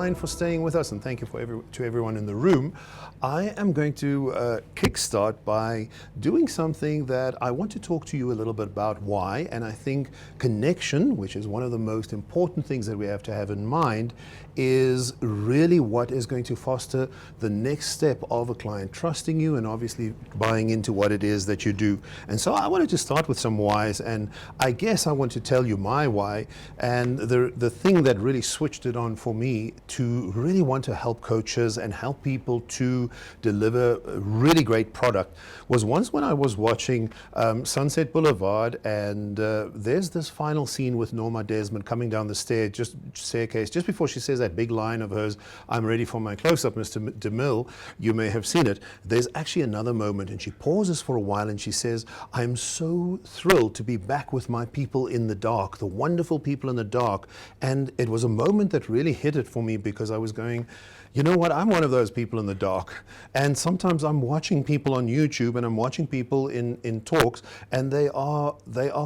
Steyn for staying with us, and thank you to everyone in the room. I am going to kickstart by doing something that I want to talk to you a little bit about why, and I think connection, which is one of the most important things that we have to have in mind, is really what is going to foster the next step of a client trusting you and obviously buying into what it is that you do. And so I wanted to start with some whys, and I guess I want to tell you my why, and the thing that really switched it on for me to really want to help coaches and help people to deliver a really great product was once when I was watching Sunset Boulevard, and there's this final scene with Norma Desmond coming down the staircase just before she says that big line of hers, "I'm ready for my close-up, Mr. DeMille." You may have seen it. There's actually another moment, and she pauses for a while and she says, "I'm so thrilled to be back with my people in the dark, the wonderful people in the dark." And it was a moment that really hit it for me, because I was going, you know what, I'm one of those people in the dark. And sometimes I'm watching people on YouTube and I'm watching people in talks, and they are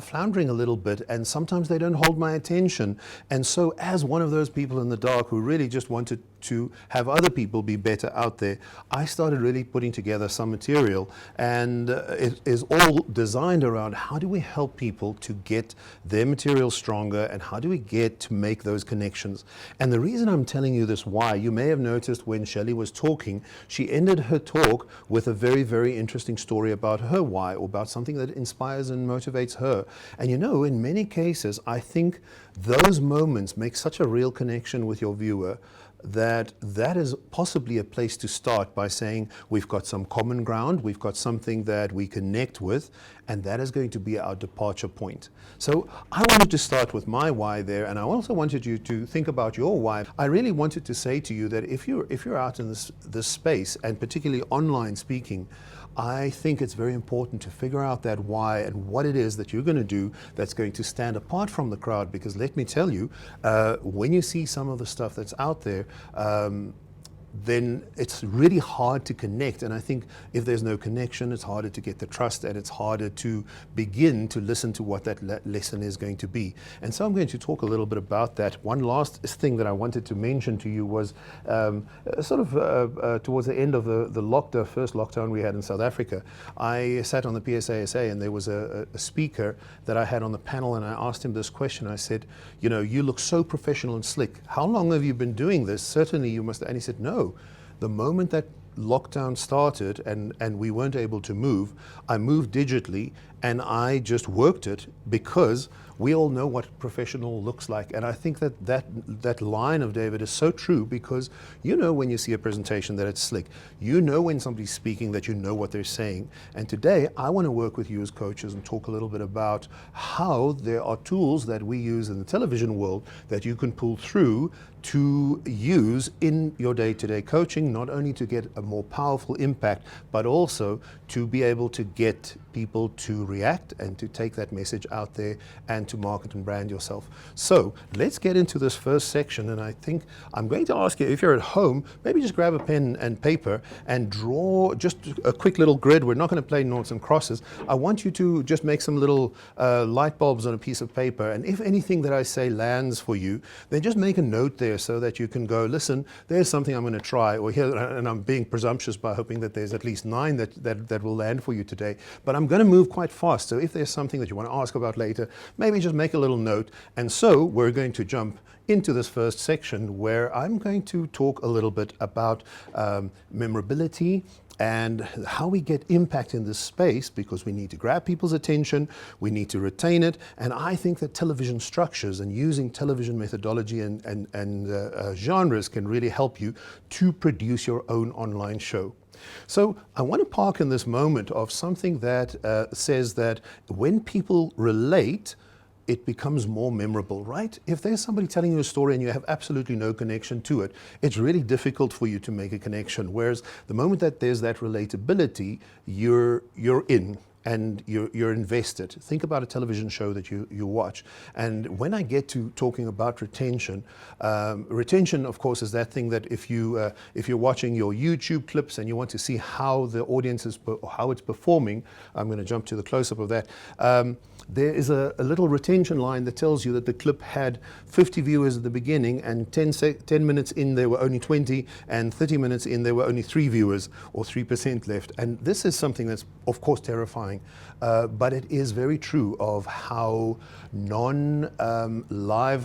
floundering a little bit, and sometimes they don't hold my attention. And so as one of those people in the dark who really just wanted to have other people be better out there, I started really putting together some material, and it is all designed around how do we help people to get their material stronger, and how do we get to make those connections. And the reason I'm telling you this why, you may have noticed when Shelley was talking, she ended her talk with a very, very interesting story about her why, or about something that inspires and motivates her. And you know, in many cases, I think those moments make such a real connection with your viewer that is possibly a place to start, by saying we've got some common ground, we've got something that we connect with, and that is going to be our departure point. So I wanted to start with my why there, and I also wanted you to think about your why. I really wanted to say to you that if you're out in this space, and particularly online speaking, I think it's very important to figure out that why and what it is that you're going to do that's going to stand apart from the crowd. Because let me tell you, when you see some of the stuff that's out there, then it's really hard to connect. And I think if there's no connection, it's harder to get the trust, and it's harder to begin to listen to what that lesson is going to be. And so I'm going to talk a little bit about that. One last thing that I wanted to mention to you was towards the end of the first lockdown we had in South Africa, I sat on the PSASA, and there was a speaker that I had on the panel, and I asked him this question. I said, you know, you look so professional and slick. How long have you been doing this? Certainly you must. And he said, no. The moment that lockdown started and we weren't able to move, I moved digitally, and I just worked it, because we all know what professional looks like. And I think that line of David is so true, because you know when you see a presentation that it's slick. You know when somebody's speaking that you know what they're saying. And today I want to work with you as coaches and talk a little bit about how there are tools that we use in the television world that you can pull through to use in your day-to-day coaching, not only to get a more powerful impact, but also to be able to get people to react and to take that message out there and to market and brand yourself. So let's get into this first section, and I think I'm going to ask you, if you're at home, maybe just grab a pen and paper and draw just a quick little grid. We're not going to play noughts and crosses. I want you to just make some little light bulbs on a piece of paper, and if anything that I say lands for you, then just make a note there so that you can go, listen, there's something I'm going to try, or here, and I'm being presumptuous by hoping that there's at least 9 that will land for you today. But I'm going to move quite fast, so if there's something that you want to ask about later, maybe just make a little note. And so we're going to jump into this first section, where I'm going to talk a little bit about memorability and how we get impact in this space, because we need to grab people's attention, we need to retain it. And I think that television structures and using television methodology and genres can really help you to produce your own online show. So I want to park in this moment of something that says that when people relate, it becomes more memorable, right? If there's somebody telling you a story and you have absolutely no connection to it, it's really difficult for you to make a connection. Whereas the moment that there's that relatability, you're in. and you're invested. Think about a television show that you watch. And when I get to talking about retention, retention, of course, is that thing that if you're watching your YouTube clips and you want to see how the audience is, how it's performing, I'm going to jump to the close-up of that. There is a little retention line that tells you that the clip had 50 viewers at the beginning, and 10 minutes in there were only 20, and 30 minutes in there were only 3 viewers, or 3% left. And this is something that's, of course, terrifying, but it is very true of how non-live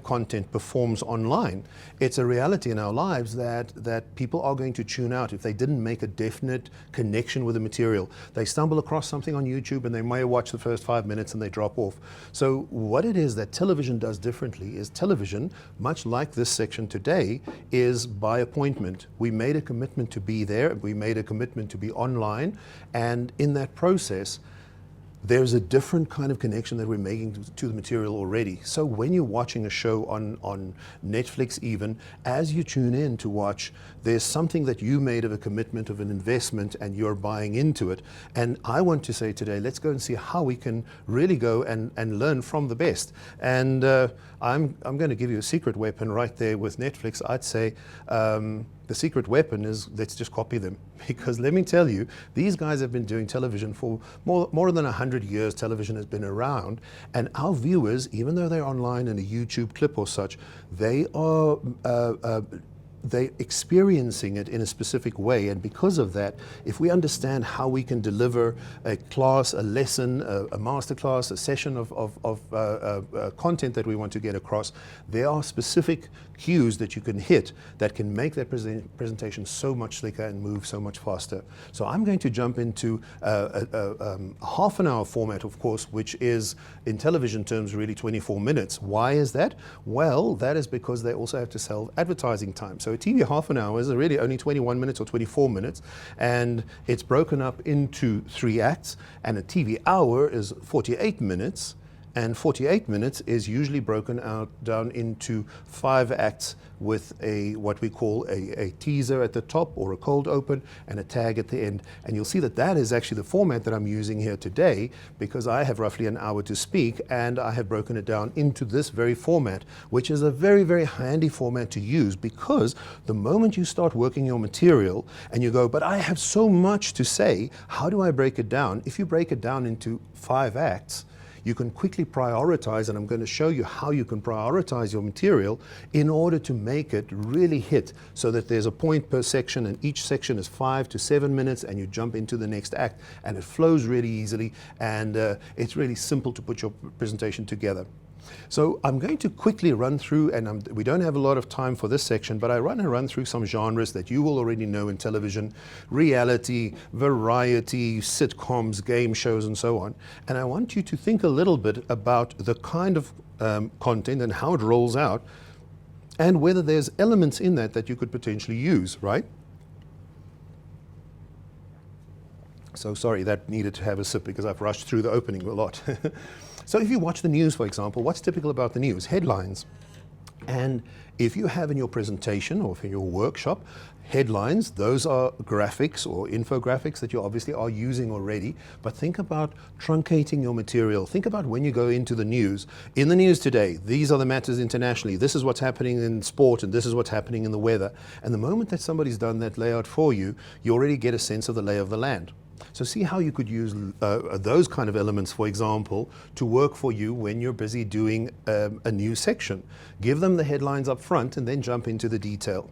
content performs online. It's a reality in our lives that people are going to tune out if they didn't make a definite connection with the material. They stumble across something on YouTube and they may watch the first 5 minutes and they drop off. So what it is that television does differently is television, much like this section today, is by appointment. We made a commitment to be there, we made a commitment to be online, and in that process, there's a different kind of connection that we're making to the material already. So when you're watching a show on Netflix even, as you tune in to watch, there's something that you made of a commitment, of an investment, and you're buying into it. And I want to say today, let's go and see how we can really go and learn from the best. And I'm going to give you a secret weapon right there with Netflix. I'd say the secret weapon is, let's just copy them. Because let me tell you, these guys have been doing television for more than 100 years. Television has been around, and our viewers, even though they're online in a YouTube clip or such, they are they're experiencing it in a specific way. And because of that, if we understand how we can deliver a class, a lesson, a masterclass, a session of content that we want to get across, there are specific cues that you can hit that can make that presentation so much slicker and move so much faster. So I'm going to jump into a half an hour format, of course, which is in television terms really 24 minutes. Why is that? Well, that is because they also have to sell advertising time. So a TV half an hour is really only 21 minutes or 24 minutes, and it's broken up into 3 acts, and a TV hour is 48 minutes. And 48 minutes is usually broken down into 5 acts with what we call a teaser at the top, or a cold open, and a tag at the end. And you'll see that that is actually the format that I'm using here today, because I have roughly an hour to speak, and I have broken it down into this very format, which is a very, very handy format to use, because the moment you start working your material and you go, but I have so much to say, how do I break it down? If you break it down into 5 acts, you can quickly prioritize, and I'm going to show you how you can prioritize your material in order to make it really hit, so that there's a point per section, and each section is 5 to 7 minutes, and you jump into the next act, and it flows really easily, and it's really simple to put your presentation together. So I'm going to quickly run through, and we don't have a lot of time for this section, but I want to run through some genres that you will already know in television: reality, variety, sitcoms, game shows, and so on. And I want you to think a little bit about the kind of content and how it rolls out, and whether there's elements in that you could potentially use, right? So sorry, that needed to have a sip because I've rushed through the opening a lot. So if you watch the news, for example, what's typical about the news? Headlines. And if you have in your presentation or in your workshop headlines, those are graphics or infographics that you obviously are using already. But think about truncating your material. Think about when you go into the news. In the news today, these are the matters internationally. This is what's happening in sport, and this is what's happening in the weather. And the moment that somebody's done that layout for you, you already get a sense of the lay of the land. So see how you could use those kind of elements, for example, to work for you when you're busy doing a new section. Give them the headlines up front and then jump into the detail.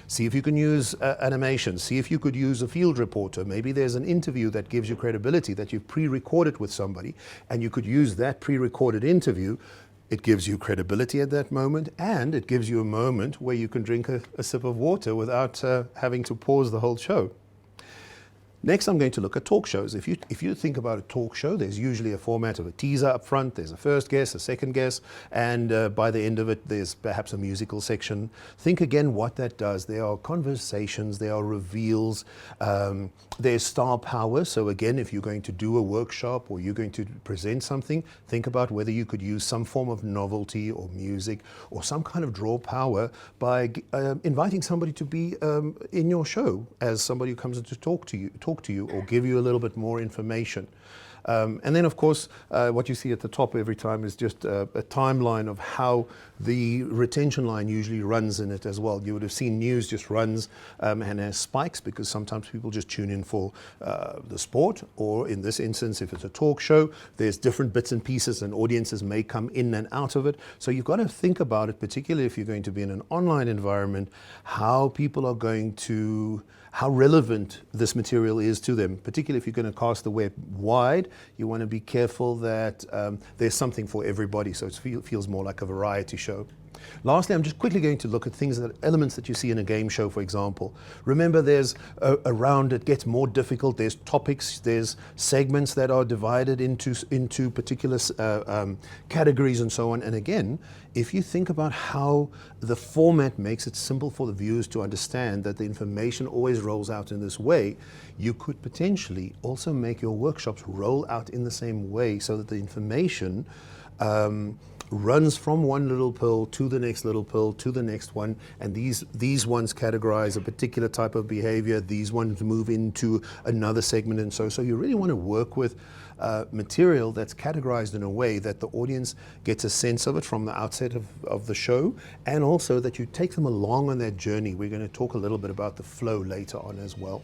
See if you can use animation. See if you could use a field reporter. Maybe there's an interview that gives you credibility that you've pre-recorded with somebody, and you could use that pre-recorded interview. It gives you credibility at that moment, and it gives you a moment where you can drink a sip of water without having to pause the whole show. Next, I'm going to look at talk shows. If you think about a talk show, there's usually a format of a teaser up front, there's a first guess, a second guess, and by the end of it, there's perhaps a musical section. Think again what that does. There are conversations, there are reveals, there's star power. So again, if you're going to do a workshop or you're going to present something, think about whether you could use some form of novelty or music or some kind of draw power by inviting somebody to be in your show as somebody who comes in to talk to you or give you a little bit more information. And then, of course, what you see at the top every time is just a timeline of how the retention line usually runs in it as well. You would have seen news just runs and has spikes because sometimes people just tune in for the sport, or in this instance, if it's a talk show, there's different bits and pieces and audiences may come in and out of it. So you've got to think about it, particularly if you're going to be in an online environment, how people are going to, how relevant this material is to them. Particularly if you're going to cast the web wide, you want to be careful that there's something for everybody, so it feels more like a variety show. Lastly, I'm just quickly going to look at elements that you see in a game show, for example. Remember, there's around it gets more difficult. There's topics, there's segments that are divided into particular categories and so on. And again, if you think about how the format makes it simple for the viewers to understand that the information always rolls out in this way, you could potentially also make your workshops roll out in the same way so that the information runs from one little pearl to the next little pearl to the next one, and these ones categorize a particular type of behavior, these ones move into another segment, and so you really want to work with material that's categorized in a way that the audience gets a sense of it from the outset of the show, and also that you take them along on that journey. We're going to talk a little bit about the flow later on as well.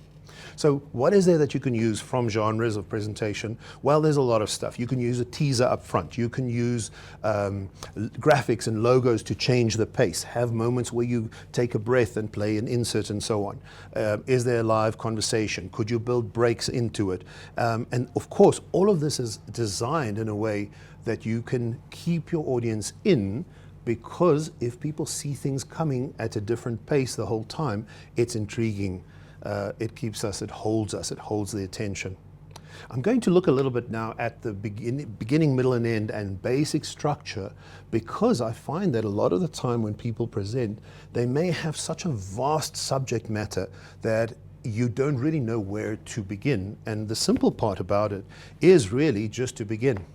So what is there that you can use from genres of presentation? Well, there's a lot of stuff. You can use a teaser up front. You can use graphics and logos to change the pace. Have moments where you take a breath and play an insert and so on. Is there a live conversation? Could you build breaks into it? And of course, all of this is designed in a way that you can keep your audience in, because if people see things coming at a different pace the whole time, it's intriguing. It keeps us, it holds the attention. I'm going to look a little bit now at the beginning, middle, and end and basic structure, because I find that a lot of the time when people present, they may have such a vast subject matter that you don't really know where to begin. And the simple part about it is really just to begin.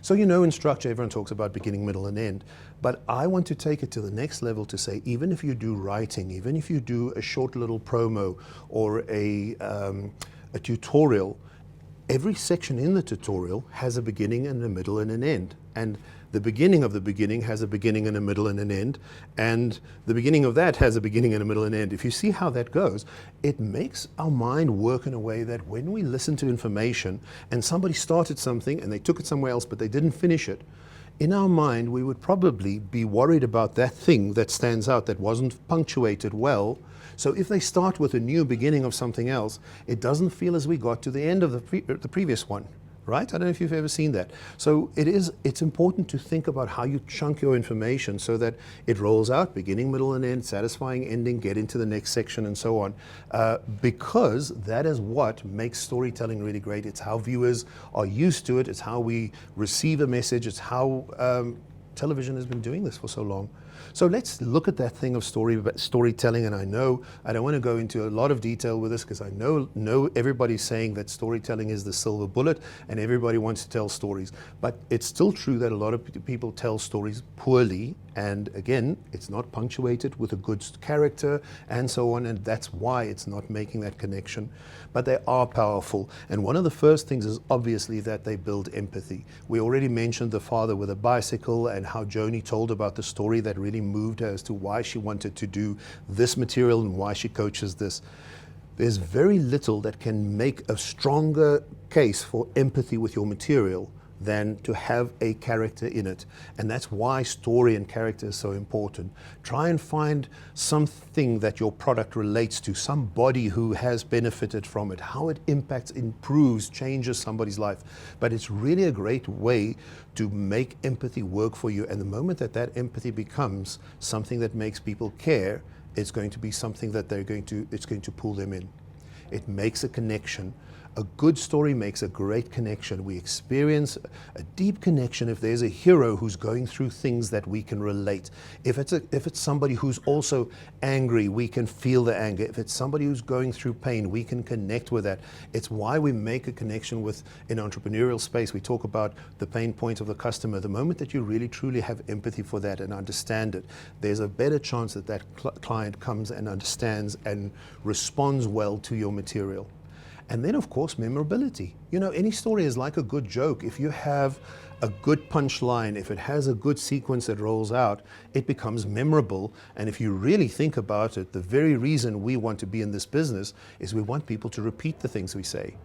So in structure, everyone talks about beginning, middle, and end. But I want to take it to the next level to say, even if you do writing, even if you do a short little promo or a tutorial, every section in the tutorial has a beginning and a middle and an end. And the beginning of the beginning has a beginning and a middle and an end. And the beginning of that has a beginning and a middle and an end. If you see how that goes, it makes our mind work in a way that when we listen to information and somebody started something and they took it somewhere else but they didn't finish it, in our mind we would probably be worried about that thing that stands out that wasn't punctuated well. So if they start with a new beginning of something else, it doesn't feel as we got to the end of the previous one, right? I don't know if you've ever seen that. So it's important to think about how you chunk your information so that it rolls out, beginning, middle, and end, satisfying ending, get into the next section, and so on. Because that is what makes storytelling really great. It's how viewers are used to it. It's how we receive a message. It's how television has been doing this for so long. So let's look at that thing of storytelling, and I know I don't want to go into a lot of detail with this because I know everybody's saying that storytelling is the silver bullet and everybody wants to tell stories. But it's still true that a lot of people tell stories poorly, and again, it's not punctuated with a good character and so on, and that's why it's not making that connection. But they are powerful, and one of the first things is obviously that they build empathy. We already mentioned the father with a bicycle and how Joni told about the story that really moved her as to why she wanted to do this material and why she coaches this. There's very little that can make a stronger case for empathy with your material than to have a character in it. And that's why story and character is so important. Try and find something that your product relates to, somebody who has benefited from it, how it impacts, improves, changes somebody's life. But it's really a great way to make empathy work for you. And the moment that that empathy becomes something that makes people care, it's going to be something that it's going to pull them in. It makes a connection. A good story makes a great connection. We experience a deep connection if there's a hero who's going through things that we can relate. If it's somebody who's also angry, we can feel the anger. If it's somebody who's going through pain, we can connect with that. It's why we make a connection with, in entrepreneurial space, we talk about the pain point of the customer. The moment that you really truly have empathy for that and understand it, there's a better chance that client comes and understands and responds well to your material. And then, of course, memorability. You know, any story is like a good joke. If you have a good punchline, if it has a good sequence that rolls out, it becomes memorable. And if you really think about it, the very reason we want to be in this business is we want people to repeat the things we say.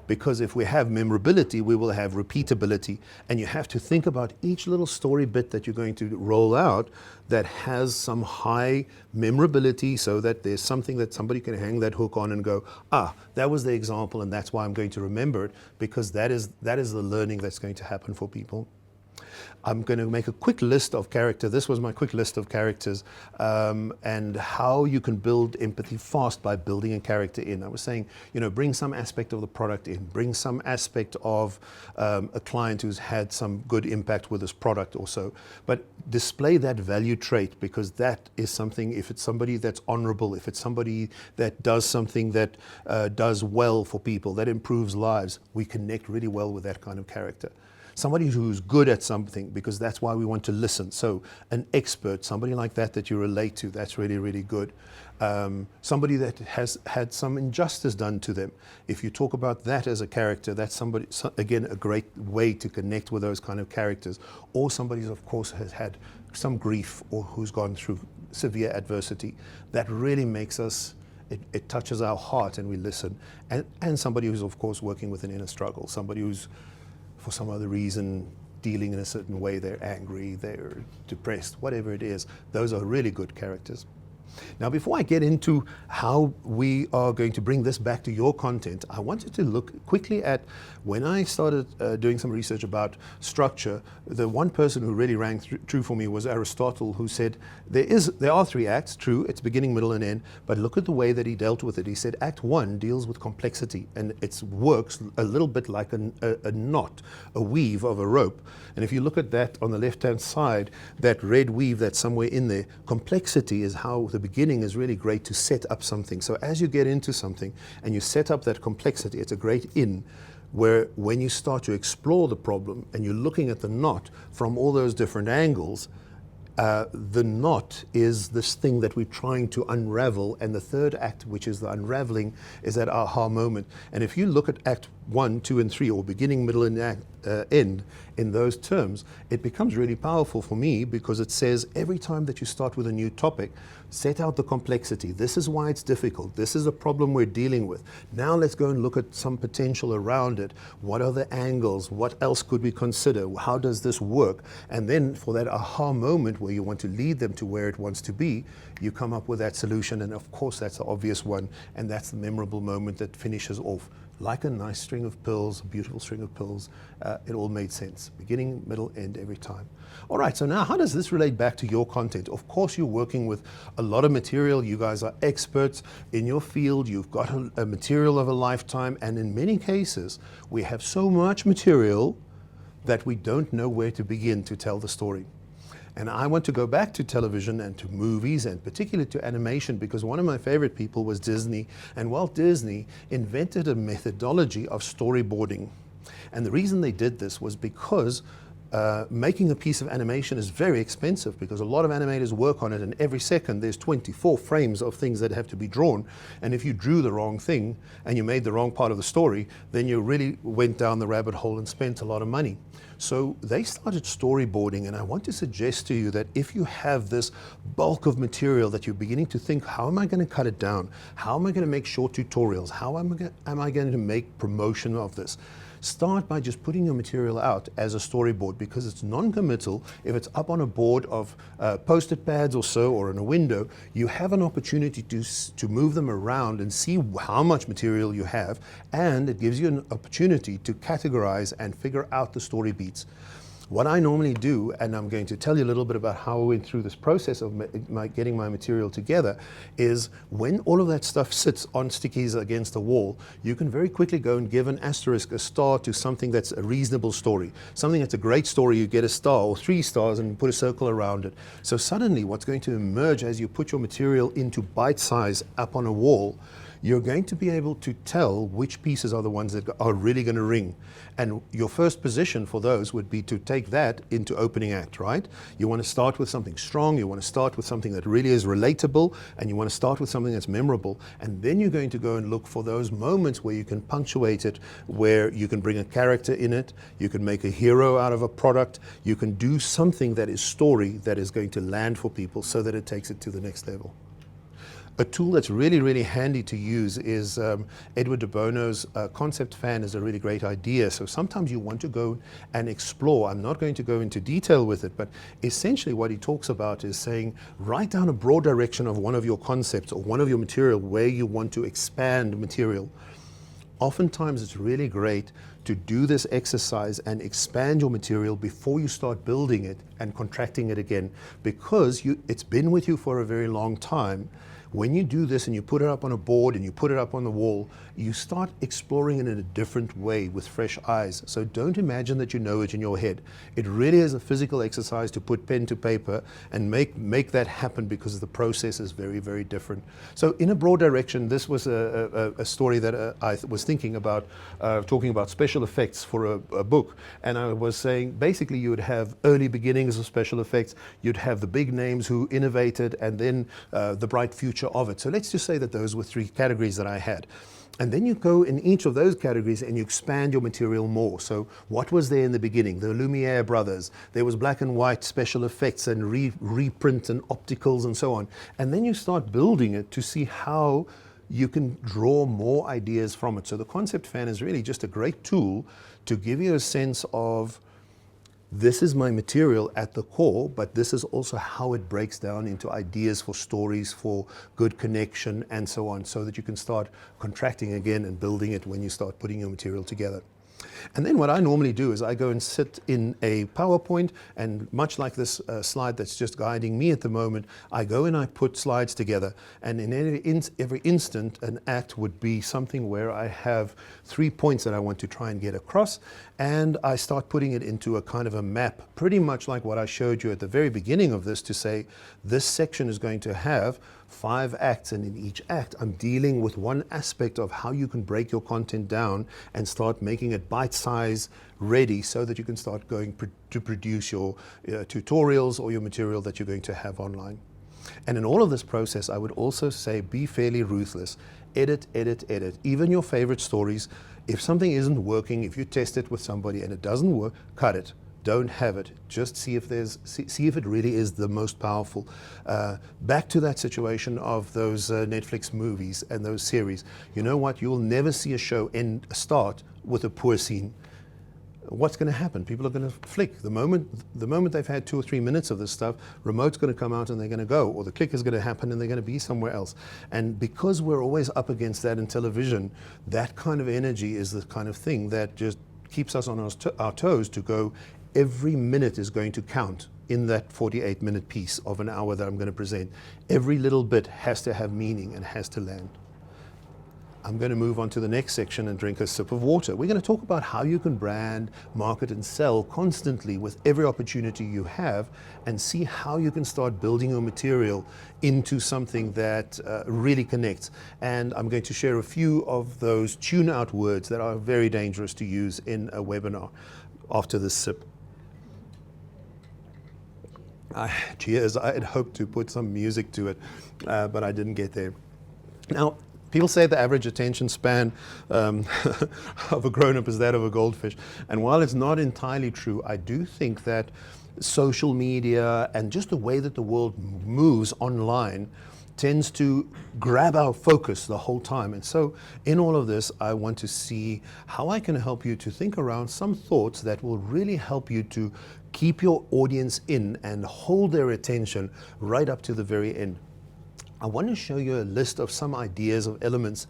Because if we have memorability, we will have repeatability. And you have to think about each little story bit that you're going to roll out that has some high memorability, so that there's something that somebody can hang that hook on and go, ah, that was the example, and that's why I'm going to remember it, because that is the learning that's going to happen for people. I'm going to make a quick list of characters. This was my quick list of characters, and how you can build empathy fast by building a character in. I was saying, you know, bring some aspect of the product in, bring some aspect of a client who's had some good impact with this product or so, but display that value trait, because that is something, if it's somebody that's honorable, if it's somebody that does something that does well for people, that improves lives, we connect really well with that kind of character. Somebody who's good at something, because that's why we want to listen. So an expert, somebody like that you relate to, that's really, really good. Somebody that has had some injustice done to them. If you talk about that as a character, that's somebody, again, a great way to connect with those kind of characters. Or somebody, of course, has had some grief or who's gone through severe adversity. That really makes us, it touches our heart and we listen. And somebody who's, of course, working with an inner struggle, somebody who's, for some other reason, dealing in a certain way, they're angry, they're depressed, whatever it is, those are really good characters. Now, before I get into how we are going to bring this back to your content, I wanted to look quickly at, when I started doing some research about structure, the one person who really rang true for me was Aristotle, who said, there are 3 acts, true, it's beginning, middle, and end, but look at the way that he dealt with it. He said Act 1 deals with complexity, and it works a little bit like a knot, a weave of a rope. And if you look at that on the left-hand side, that red weave that's somewhere in there, complexity is how the beginning is really great to set up something. So as you get into something and you set up that complexity, it's a great in, where when you start to explore the problem and you're looking at the knot from all those different angles, the knot is this thing that we're trying to unravel, and the third act, which is the unraveling, is that aha moment. And if you look at Act 1, 2, and 3, or beginning, middle, and end, in those terms, it becomes really powerful for me, because it says every time that you start with a new topic, set out the complexity. This is why it's difficult. This is a problem we're dealing with. Now let's go and look at some potential around it. What are the angles? What else could we consider? How does this work? And then for that aha moment where you want to lead them to where it wants to be, you come up with that solution. And of course, that's the obvious one. And that's the memorable moment that finishes off. Like a nice string of pearls, a beautiful string of pearls, it all made sense. Beginning, middle, end every time. All right, so now how does this relate back to your content? Of course, you're working with a lot of material. You guys are experts in your field. You've got a material of a lifetime. And in many cases, we have so much material that we don't know where to begin to tell the story. And I want to go back to television and to movies, and particularly to animation, because one of my favorite people was Disney. And Walt Disney invented a methodology of storyboarding. And the reason they did this was because making a piece of animation is very expensive, because a lot of animators work on it, and every second there's 24 frames of things that have to be drawn. And if you drew the wrong thing and you made the wrong part of the story, then you really went down the rabbit hole and spent a lot of money. So they started storyboarding, and I want to suggest to you that if you have this bulk of material that you're beginning to think, how am I going to cut it down? How am I going to make short tutorials? How am I going to make promotion of this? Start by just putting your material out as a storyboard, because it's non-committal. If it's up on a board of post-it pads or so, or in a window, you have an opportunity to move them around and see how much material you have, and it gives you an opportunity to categorize and figure out the story beats. What I normally do, and I'm going to tell you a little bit about how I went through this process of getting my material together, is when all of that stuff sits on stickies against the wall, you can very quickly go and give an asterisk, a star, to something that's a reasonable story. Something that's a great story, you get a star or 3 stars and put a circle around it. So suddenly what's going to emerge as you put your material into bite size up on a wall, you're going to be able to tell which pieces are the ones that are really going to ring. And your first position for those would be to take that into opening act, right? You want to start with something strong, you want to start with something that really is relatable, and you want to start with something that's memorable. And then you're going to go and look for those moments where you can punctuate it, where you can bring a character in it, you can make a hero out of a product, you can do something that is story that is going to land for people so that it takes it to the next level. A tool that's really, really handy to use is Edward de Bono's concept fan is a really great idea. So sometimes you want to go and explore. I'm not going to go into detail with it, but essentially what he talks about is saying, write down a broad direction of one of your concepts or one of your material where you want to expand material. Oftentimes it's really great to do this exercise and expand your material before you start building it and contracting it again, because it's been with you for a very long time. When you do this and you put it up on a board and you put it up on the wall, you start exploring it in a different way with fresh eyes. So don't imagine that you know it in your head. It really is a physical exercise to put pen to paper and make that happen, because the process is very, very different. So in a broad direction, this was a story that I was thinking about, talking about special effects for a book. And I was saying, basically you would have early beginnings of special effects, you'd have the big names who innovated, and then the bright future of it. So let's just say that those were three categories that I had. And then you go in each of those categories and you expand your material more. So what was there in the beginning? The Lumiere brothers. There was black and white special effects and reprint and opticals and so on. And then you start building it to see how you can draw more ideas from it. So the concept fan is really just a great tool to give you a sense of, this is my material at the core, but this is also how it breaks down into ideas for stories, for good connection, and so on, so that you can start contracting again and building it when you start putting your material together. And then what I normally do is I go and sit in a PowerPoint, and much like this slide that's just guiding me at the moment, I go and I put slides together, and in every instant an act would be something where I have 3 points that I want to try and get across, and I start putting it into a kind of a map, pretty much like what I showed you at the very beginning of this, to say this section is going to have 5 acts, and in each act I'm dealing with one aspect of how you can break your content down and start making it bite-size ready, so that you can start going to produce your tutorials or your material that you're going to have online. And in all of this process, I would also say, be fairly ruthless. Edit, edit, edit. Even your favorite stories, if something isn't working, if you test it with somebody and it doesn't work, cut it. Don't have it. Just see if it really is the most powerful. Back to that situation of those Netflix movies and those series. You know what? You'll never see a show start with a poor scene. What's going to happen? People are going to flick. The moment they've had 2 or 3 minutes of this stuff, remote's going to come out and they're going to go, or the click is going to happen and they're going to be somewhere else. And because we're always up against that in television, that kind of energy is the kind of thing that just keeps us on our toes to go, every minute is going to count in that 48-minute piece of an hour that I'm going to present. Every little bit has to have meaning and has to land. I'm going to move on to the next section and drink a sip of water. We're going to talk about how you can brand, market, and sell constantly with every opportunity you have, and see how you can start building your material into something that really connects. And I'm going to share a few of those tune-out words that are very dangerous to use in a webinar after this sip. Cheers. I had hoped to put some music to it, but I didn't get there. Now, people say the average attention span of a grown-up is that of a goldfish. And while it's not entirely true, I do think that social media and just the way that the world moves online tends to grab our focus the whole time. And so in all of this, I want to see how I can help you to think around some thoughts that will really help you to keep your audience in and hold their attention right up to the very end. I want to show you a list of some ideas of elements.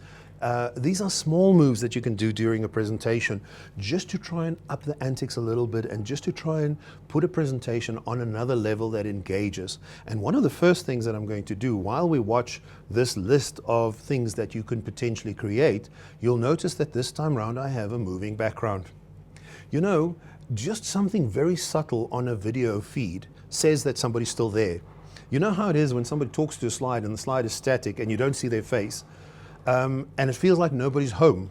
These are small moves that you can do during a presentation just to try and up the antics a little bit, and just to try and put a presentation on another level that engages. And one of the first things that I'm going to do while we watch this list of things that you can potentially create, you'll notice that this time around I have a moving background. You know, just something very subtle on a video feed says that somebody's still there. You know how it is when somebody talks to a slide and the slide is static and you don't see their face? and it feels like nobody's home.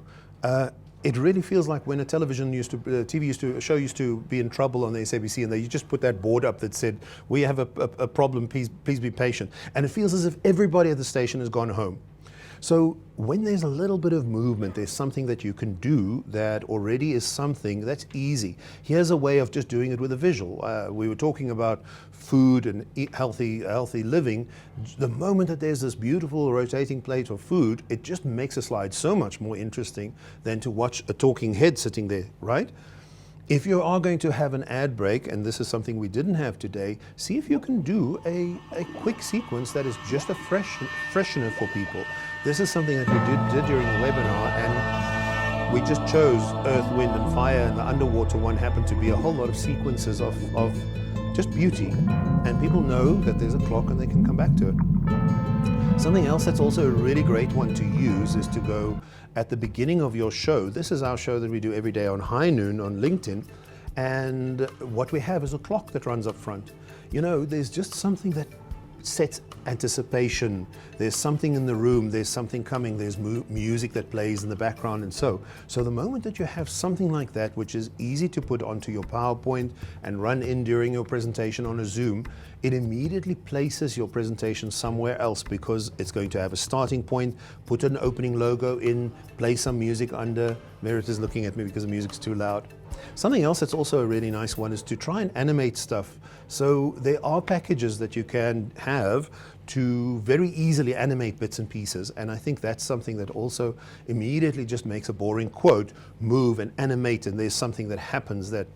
It really feels like when a show used to be in trouble on the SABC, and they just put that board up that said, "We have a problem, please be patient." And it feels as if everybody at the station has gone home. So when there's a little bit of movement, there's something that you can do that already is something that's easy. Here's a way of just doing it with a visual. We were talking about food and healthy living. The moment that there's this beautiful rotating plate of food, it just makes a slide so much more interesting than to watch a talking head sitting there, right? If you are going to have an ad break, and this is something we didn't have today, see if you can do a quick sequence that is just a freshener for people. This is something that we did during the webinar, and we just chose Earth, Wind and Fire, and the underwater one happened to be a whole lot of sequences of just beauty, and people know that there's a clock and they can come back to it. Something else that's also a really great one to use is to go at the beginning of your show. This is our show that we do every day on High Noon on LinkedIn, and what we have is a clock that runs up front. You know, there's just something that sets anticipation. There's something in the room, there's something coming, there's music that plays in the background, and so the moment that you have something like that, which is easy to put onto your PowerPoint and run in during your presentation on a Zoom, it immediately places your presentation somewhere else, because it's going to have a starting point, put an opening logo in, play some music under. Merit is looking at me because the music's too loud. Something else that's also a really nice one is to try and animate stuff. So there are packages that you can have to very easily animate bits and pieces, and I think that's something that also immediately just makes a boring quote move and animate, and there's something that happens that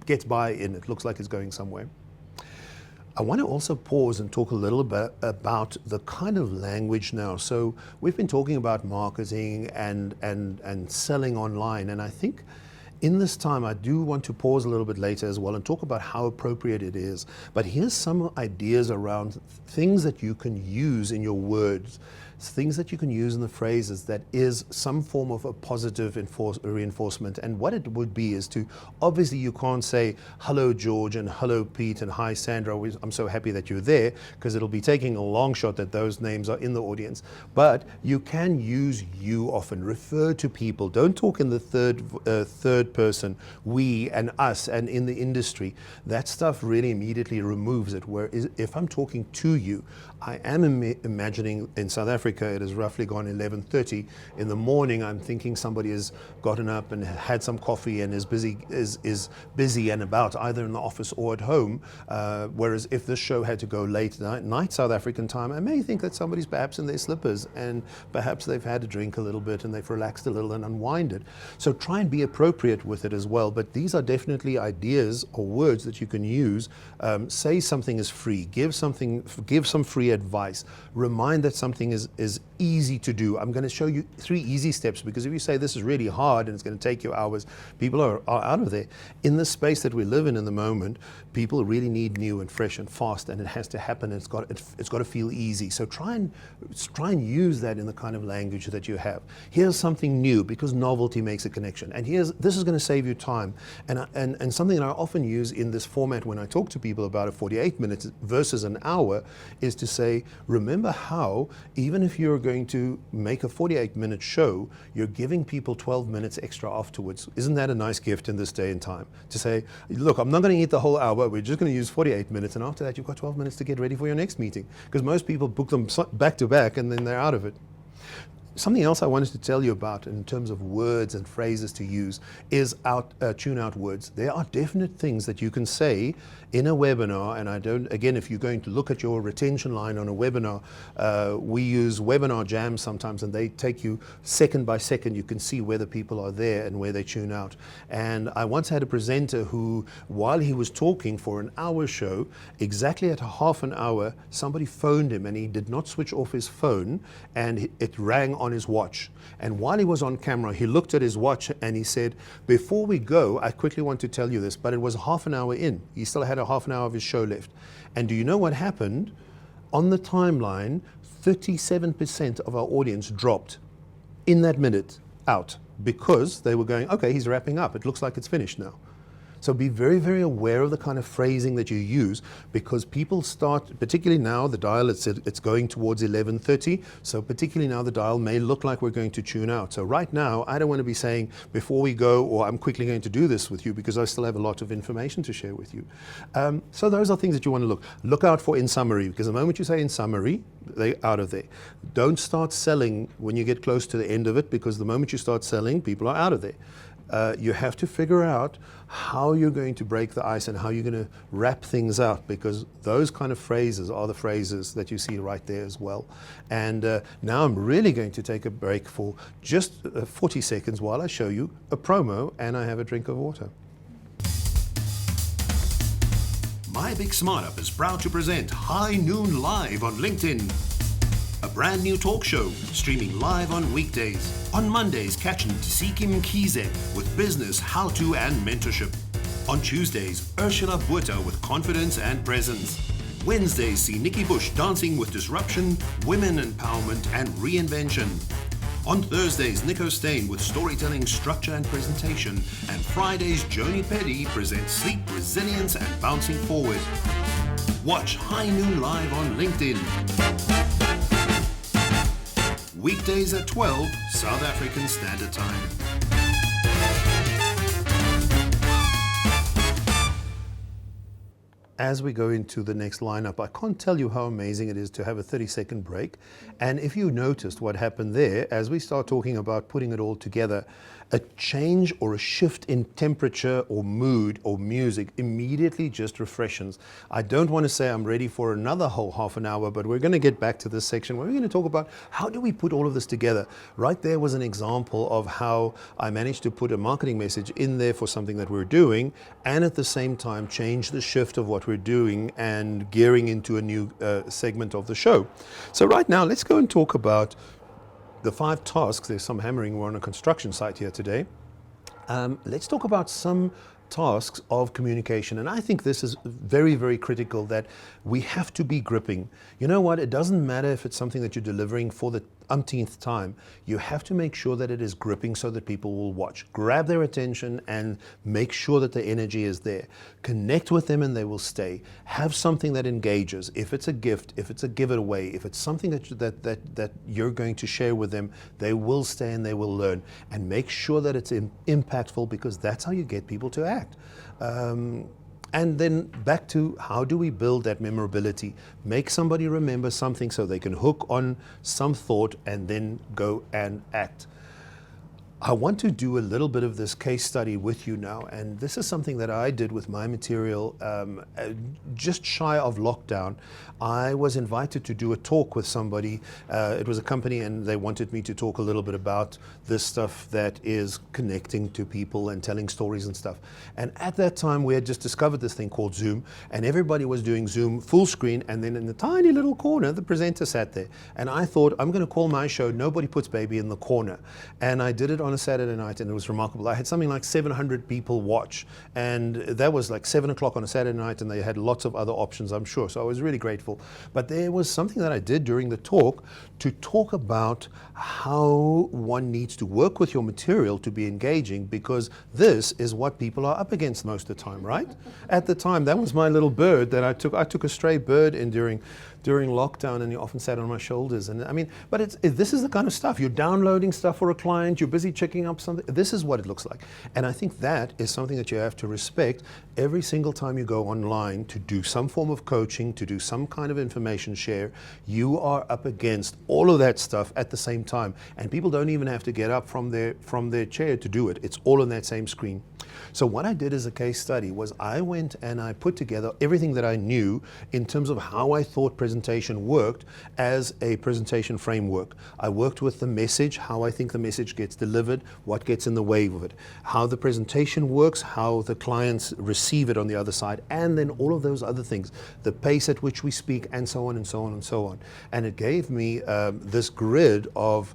gets by in. It looks like it's going somewhere. I want to also pause and talk a little bit about the kind of language now. So we've been talking about marketing and selling online, and I think in this time I do want to pause a little bit later as well and talk about how appropriate it is. But here's some ideas around things that you can use in your words, things that you can use in the phrases that is some form of a positive reinforcement. And what it would be is to, obviously you can't say hello George and hello Pete and hi Sandra, I'm so happy that you're there, because it'll be taking a long shot that those names are in the audience. But you can use you often, refer to people, don't talk in the third person, we and us and in the industry. That stuff really immediately removes it, where if I'm talking to you, I am imagining in South Africa it has roughly gone 11:30 in the morning. I'm thinking somebody has gotten up and had some coffee and is busy and about, either in the office or at home. Whereas if this show had to go late night South African time, I may think that somebody's perhaps in their slippers and perhaps they've had a drink a little bit and they've relaxed a little and unwinded. So try and be appropriate with it as well. But these are definitely ideas or words that you can use. Say something is free. Give some free advice. Remind that something is easy to do. I'm going to show you 3 easy steps, because if you say this is really hard and it's going to take you hours, people are out of there. In the space that we live in the moment, people really need new and fresh and fast, and it has to happen. It's got to feel easy. So try and use that in the kind of language that you have. Here's something new, because novelty makes a connection. And this is going to save you time. And something that I often use in this format when I talk to people about a 48 minutes versus an hour is to say, remember how even if you're going to make a 48-minute show, you're giving people 12 minutes extra afterwards. Isn't that a nice gift in this day and time? To say, look, I'm not going to eat the whole hour, we're just going to use 48 minutes, and after that you've got 12 minutes to get ready for your next meeting. Because most people book them back to back and then they're out of it. Something else I wanted to tell you about in terms of words and phrases to use is tune out words. There are definite things that you can say in a webinar, and again, if you're going to look at your retention line on a webinar, we use Webinar Jam sometimes, and they take you second by second. You can see whether people are there and where they tune out. And I once had a presenter who, while he was talking for an hour show, exactly at a half an hour, somebody phoned him and he did not switch off his phone, and it rang on his watch. And while he was on camera, he looked at his watch and he said, before we go, I quickly want to tell you this, but it was half an hour in. He still had a half an hour of his show left. And do you know what happened? On the timeline, 37% of our audience dropped in that minute out, because they were going, okay, he's wrapping up. It looks like it's finished now. So be very, very aware of the kind of phrasing that you use, because people start, particularly now the dial, it's going towards 11:30. So particularly now the dial may look like we're going to tune out. So right now, I don't want to be saying before we go, or I'm quickly going to do this with you, because I still have a lot of information to share with you. So those are things that you want to look out for in summary, because the moment you say in summary, they're out of there. Don't start selling when you get close to the end of it, because the moment you start selling, people are out of there. You have to figure out how you're going to break the ice and how you're going to wrap things out, because those kind of phrases are the phrases that you see right there as well. And now I'm really going to take a break for just 40 seconds while I show you a promo and I have a drink of water. My Big Smart Up is proud to present High Noon Live on LinkedIn. A brand new talk show streaming live on weekdays. On Mondays, catch Ntisikim Kize with business, how-to and mentorship. On Tuesdays, Ursula Buerta with confidence and presence. Wednesdays, see Nikki Bush dancing with disruption, women empowerment and reinvention. On Thursdays, Nico Steyn with storytelling, structure and presentation. And Fridays, Joni Petty presents sleep, resilience and bouncing forward. Watch High Noon Live on LinkedIn. Weekdays at 12, South African Standard Time. As we go into the next lineup, I can't tell you how amazing it is to have a 30-second break. And if you noticed what happened there, as we start talking about putting it all together, a change or a shift in temperature or mood or music immediately just refreshes. I don't want to say I'm ready for another whole half an hour, but we're going to get back to this section where we're going to talk about how do we put all of this together. Right there was an example of how I managed to put a marketing message in there for something that we're doing, and at the same time change the shift of what we're doing and gearing into a new segment of the show. So right now, let's go and talk about the 5 tasks. There's some hammering. We're on a construction site here today. Let's talk about some tasks of communication. And I think this is very, very critical, that we have to be gripping. You know what? It doesn't matter if it's something that you're delivering for the umpteenth time. You have to make sure that it is gripping so that people will watch. Grab their attention and make sure that the energy is there. Connect with them and they will stay. Have something that engages. If it's a gift, if it's a giveaway, if it's something that you're going to share with them, they will stay and they will learn. And make sure that it's impactful, because that's how you get people to act. And then back to how do we build that memorability? Make somebody remember something so they can hook on some thought and then go and act. I want to do a little bit of this case study with you now, and this is something that I did with my material just shy of lockdown. I was invited to do a talk with somebody. It was a company, and they wanted me to talk a little bit about this stuff that is connecting to people and telling stories and stuff. And at that time, we had just discovered this thing called Zoom, and everybody was doing Zoom full screen, and then in the tiny little corner, the presenter sat there. And I thought, I'm going to call my show Nobody Puts Baby in the Corner. And I did it on a Saturday night, and it was remarkable. I had something like 700 people watch, and that was like 7 o'clock on a Saturday night, and they had lots of other options, I'm sure. So I was really grateful. But there was something that I did during the talk to talk about how one needs to work with your material to be engaging, because this is what people are up against most of the time, right? At the time, that was my little bird that I took. I took a stray bird in during lockdown, and he often sat on my shoulders. And I mean, but this is the kind of stuff. You're downloading stuff for a client, you're busy checking up something. This is what it looks like. And I think that is something that you have to respect every single time you go online to do some form of coaching, to do some kind of information share. You are up against all of that stuff at the same time. And people don't even have to get up from their chair to do it. It's all on that same screen. So what I did as a case study was I went and I put together everything that I knew in terms of how I thought presentation worked as a presentation framework. I worked with the message, how I think the message gets delivered, what gets in the way of it, how the presentation works, how the clients receive it on the other side, and then all of those other things, the pace at which we speak, and so on and so on and so on. And it gave me this grid of,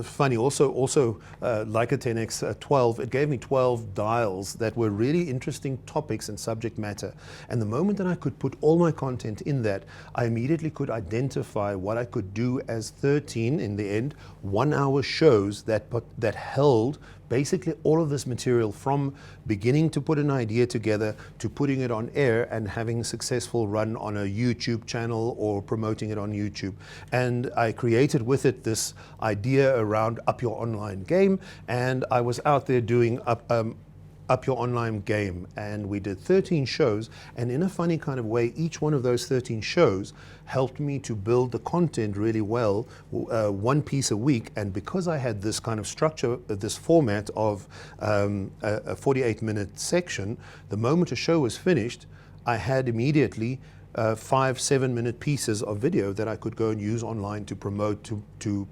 funny, also like a 10x 12, it gave me 12 dials that were really interesting topics and subject matter. And the moment that I could put all my content in that, I immediately could identify what I could do as 13, in the end, 1-hour shows that held basically all of this material from beginning to put an idea together to putting it on air and having a successful run on a YouTube channel or promoting it on YouTube. And I created with it this idea around Up Your Online Game, and I was out there doing Up Your Online Game, and we did 13 shows, and in a funny kind of way, each one of those 13 shows helped me to build the content really well, one piece a week. And because I had this kind of structure, this format of a 48-minute section, the moment a show was finished, I had immediately 5-7 minute pieces of video that I could go and use online to promote, to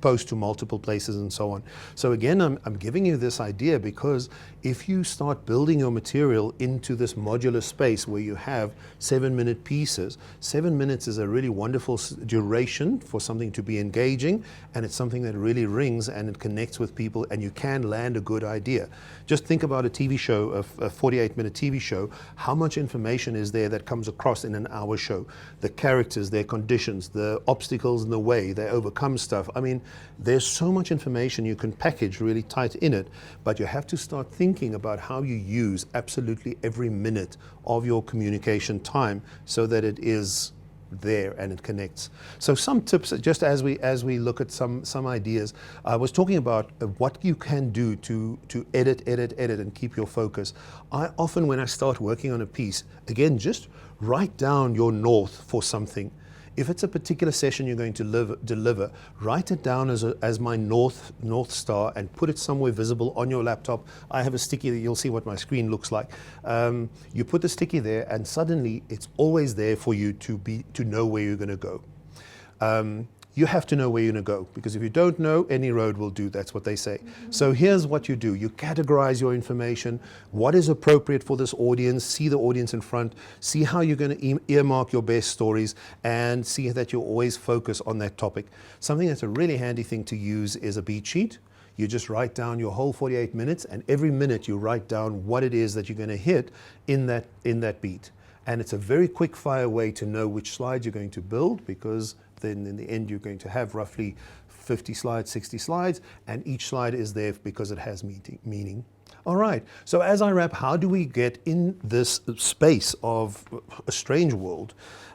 post to multiple places and so on. So again, I'm giving you this idea because if you start building your material into this modular space where you have 7-minute pieces, 7 minutes is a really wonderful duration for something to be engaging, and it's something that really rings and it connects with people, and you can land a good idea. Just think about a TV show, a 48-minute TV show. How much information is there that comes across in an hour show? The characters, their conditions, the obstacles in the way, they overcome stuff. I mean, there's so much information you can package really tight in it, but you have to start thinking about how you use absolutely every minute of your communication time so that it is there and it connects. So some tips, just as we look at some ideas. I was talking about what you can do to edit and keep your focus. I often, when I start working on a piece, again, just write down your north for something. If it's a particular session you're going to deliver, write it down as my north star and put it somewhere visible on your laptop. I have a sticky that you'll see what my screen looks like. You put the sticky there, and suddenly it's always there for you to know where you're going to go. You have to know where you're going to go, because if you don't know, any road will do. That's what they say. So here's what you do. You categorize your information. What is appropriate for this audience? See the audience in front. See how you're going to earmark your best stories, and see that you always focus on that topic. Something that's a really handy thing to use is a beat sheet. You just write down your whole 48 minutes, and every minute you write down what it is that you're going to hit in that beat. And it's a very quick fire way to know which slides you're going to build, because then in the end you're going to have roughly 50 slides, 60 slides, and each slide is there because it has meaning. All right, so as I wrap, how do we get in this space of a strange world?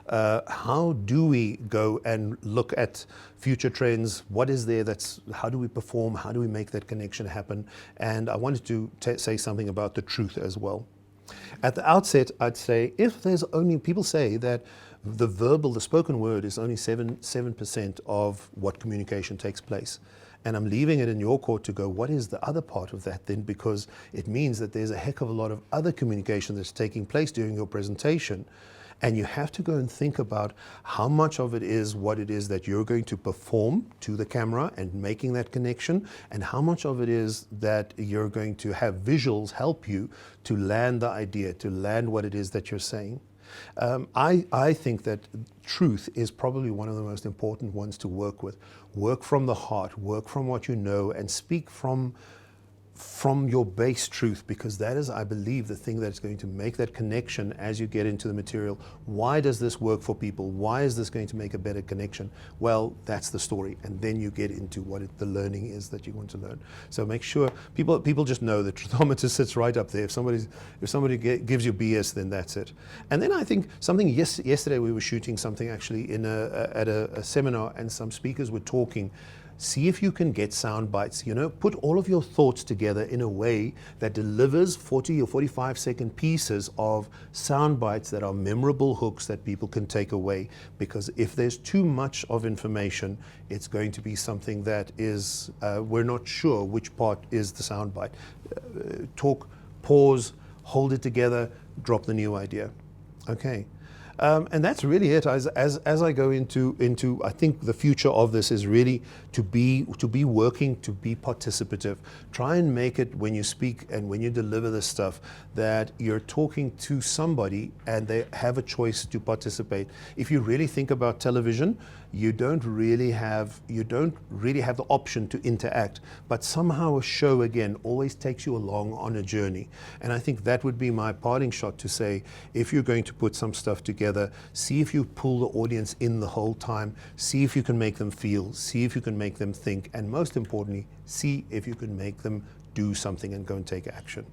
How do we go and look at future trends? What is there how do we perform? How do we make that connection happen? And I wanted to say something about the truth as well. At the outset, I'd say, if there's only, people say that the spoken word is only 7% of what communication takes place. And I'm leaving it in your court to go, what is the other part of that then? Because it means that there's a heck of a lot of other communication that's taking place during your presentation. And you have to go and think about how much of it is what it is that you're going to perform to the camera and making that connection, and how much of it is that you're going to have visuals help you to land the idea, to land what it is that you're saying. I think that truth is probably one of the most important ones to work with. Work from the heart, work from what you know, and speak from your base truth, because that is, I believe, the thing that's going to make that connection as you get into the material. Why does this work for people? Why is this going to make a better connection? Well, that's the story, and then you get into what the learning is that you want to learn. So make sure people just know the truthometer sits right up there. If somebody gives you BS, then that's it. And then I think something, yesterday we were shooting something actually at a seminar, and some speakers were talking. See if you can get sound bites. Put all of your thoughts together in a way that delivers 40 or 45-second pieces of sound bites that are memorable hooks that people can take away. Because if there's too much of information, it's going to be something that is, we're not sure which part is the sound bite. Talk, pause, hold it together, drop the new idea. Okay. And that's really it. As I go into, I think the future of this is really to be working, to be participative. Try and make it, when you speak and when you deliver this stuff, that you're talking to somebody and they have a choice to participate. If you really think about television, you don't really have the option to interact, but somehow a show, again, always takes you along on a journey. And I think that would be my parting shot, to say, if you're going to put some stuff together, together, see if you pull the audience in the whole time, see if you can make them feel, see if you can make them think, and most importantly, see if you can make them do something and go and take action.